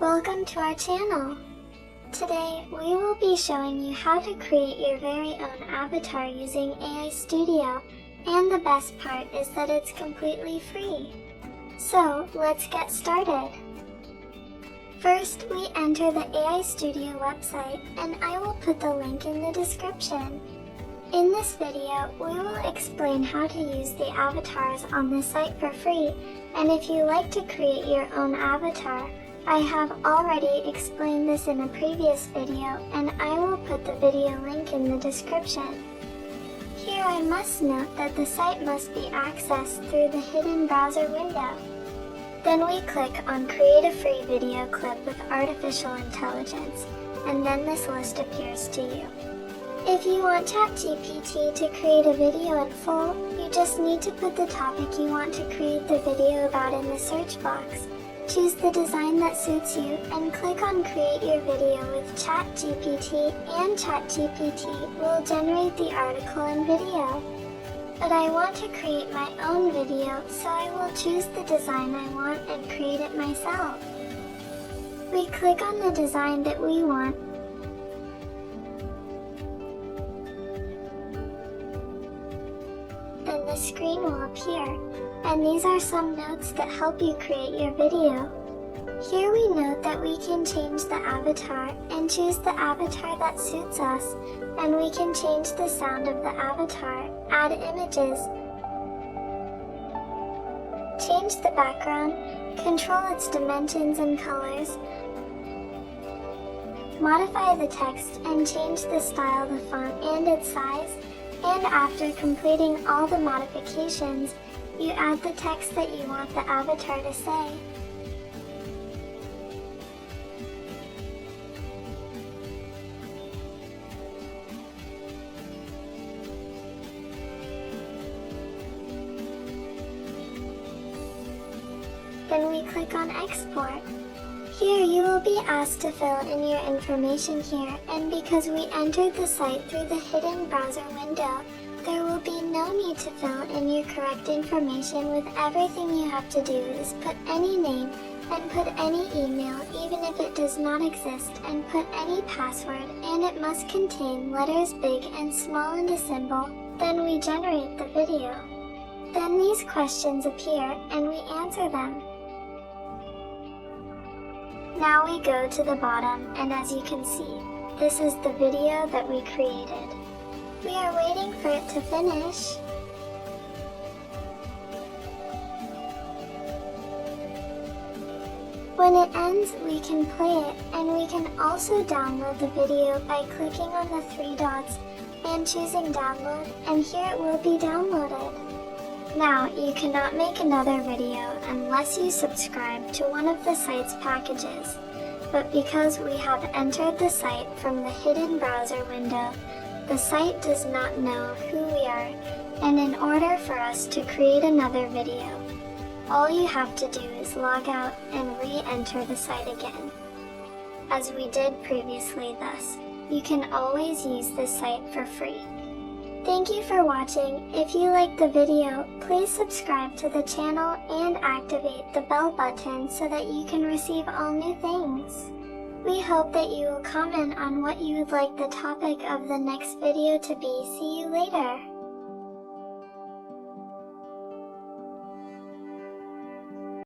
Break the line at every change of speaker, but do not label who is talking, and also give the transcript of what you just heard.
Welcome to our channel. Today, we will be showing you how to create your very own avatar using AI Studio, and the best part is that it's completely free. So, let's get started. First, we enter the AI Studio website, and I will put the link in the description. In this video, we will explain how to use the avatars on the site for free, and if you like to create your own avatar, I have already explained this in a previous video, and I will put the video link in the description. Here I must note that the site must be accessed through the hidden browser window. Then we click on Create a Free Video Clip with Artificial Intelligence, and then this list appears to you. If you want ChatGPT to create a video in full, you just need to put the topic you want to create the video about in the search box. Choose the design that suits you, and click on Create Your Video with ChatGPT, and ChatGPT will generate the article and video. But I want to create my own video, so I will choose the design I want and create it myself. We click on the design that we want, then the screen will appear, and these are some notes that help you create your video. Here we note that we can change the avatar and choose the avatar that suits us, and we can change the sound of the avatar, add images, change the background, control its dimensions and colors, modify the text and change the style, the font, and its size. And after completing all the modifications, you add the text that you want the avatar to say. Then we click on Export. Here you will be asked to fill in your information here, and because we entered the site through the hidden browser window, there will be no need to fill in your correct information. With everything you have to do is put any name and put any email, even if it does not exist, and put any password, and it must contain letters big and small and a symbol. Then we generate the video. Then these questions appear, and we answer them. Now we go to the bottom, and as you can see, this is the video that we created. We are waiting for it to finish. When it ends, we can play it, and we can also download the video by clicking on the three dots and choosing download, and here it will be downloaded. Now, you cannot make another video unless you subscribe to one of the site's packages, but because we have entered the site from the hidden browser window, the site does not know who we are, and in order for us to create another video, all you have to do is log out and re-enter the site again. As we did previously thus, you can always use this site for free. Thank you for watching. If you liked the video, please subscribe to the channel and activate the bell button so that you can receive all new things. We hope that you will comment on what you would like the topic of the next video to be. See you later.